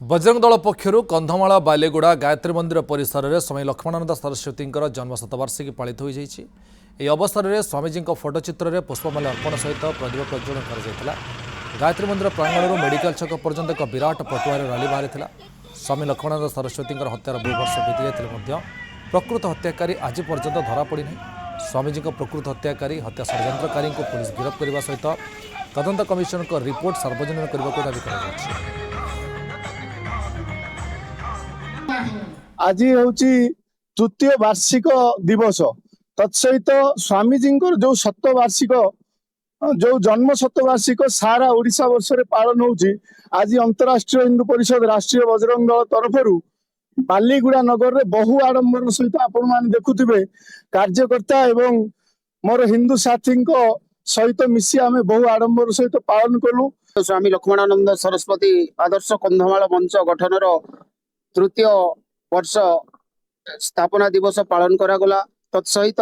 बजरंग दल पक्षर कंधमाल बालेगुड़ा गायत्री मंदिर परिसर में स्वामी लक्ष्मणानंद सरस्वती जन्म शतवार्षिकी पालित हो अवसर में स्वामीजी फोटोचित्र में पुष्पमाल्य अर्पण सहित प्रदीप प्रज्वलन कर गायत्री मंदिर प्रांगण मेडिकल छक पर्यंत एक विराट पटुआर रैली बाहरी स्वामी लक्ष्मणानंद सरस्वती हत्यार बहु वर्ष बीती जाते प्रकृत हत्याकारी आज पर्यंत धरा पड़ी स्वामीजी प्रकृत हत्याकारी हत्या षड्यंत्रकारी पुलिस गिरफ्त करने सहित तदंत कमिशन रिपोर्ट सार्वजनिक करने को दावी कर आज हूँ तृतीय वार्षिक दिवस तत्सहित स्वामीजी जो शतवार्षिक जो जन्म शतवार्षिक सारा ओडिशा वर्ष पालन होउची। आज अंतरराष्ट्रीय हिंदू परिषद राष्ट्रीय बजरंग दल तरफ बालीगुड़ा नगर में बहु आडंबर सहित आपण मैंने देखुवे कार्यकर्ता एवं मोर हिंदू साथी सहित मिसी आम बहु आडंबर सहित पालन कलु। स्वामी लक्ष्मणानंद सरस्वती आदर्श कंधमाल मंच गठन तृतीय वर्ष स्थापना दिवस पालन करागला। तत्सहित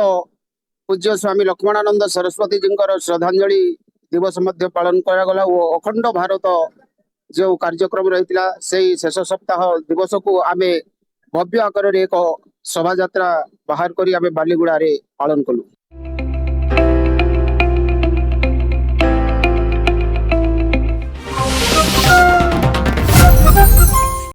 पूज्य स्वामी लक्ष्मणानंद सरस्वती जी श्रद्धांजलि दिवस मध्य पालन करागला और अखंड भारत जो कार्यक्रम रही से शेष सप्ताह दिवस को आम भव्य आकार एक शोभा यात्रा बाहर करी आम बालीगुड़ा पालन कलु।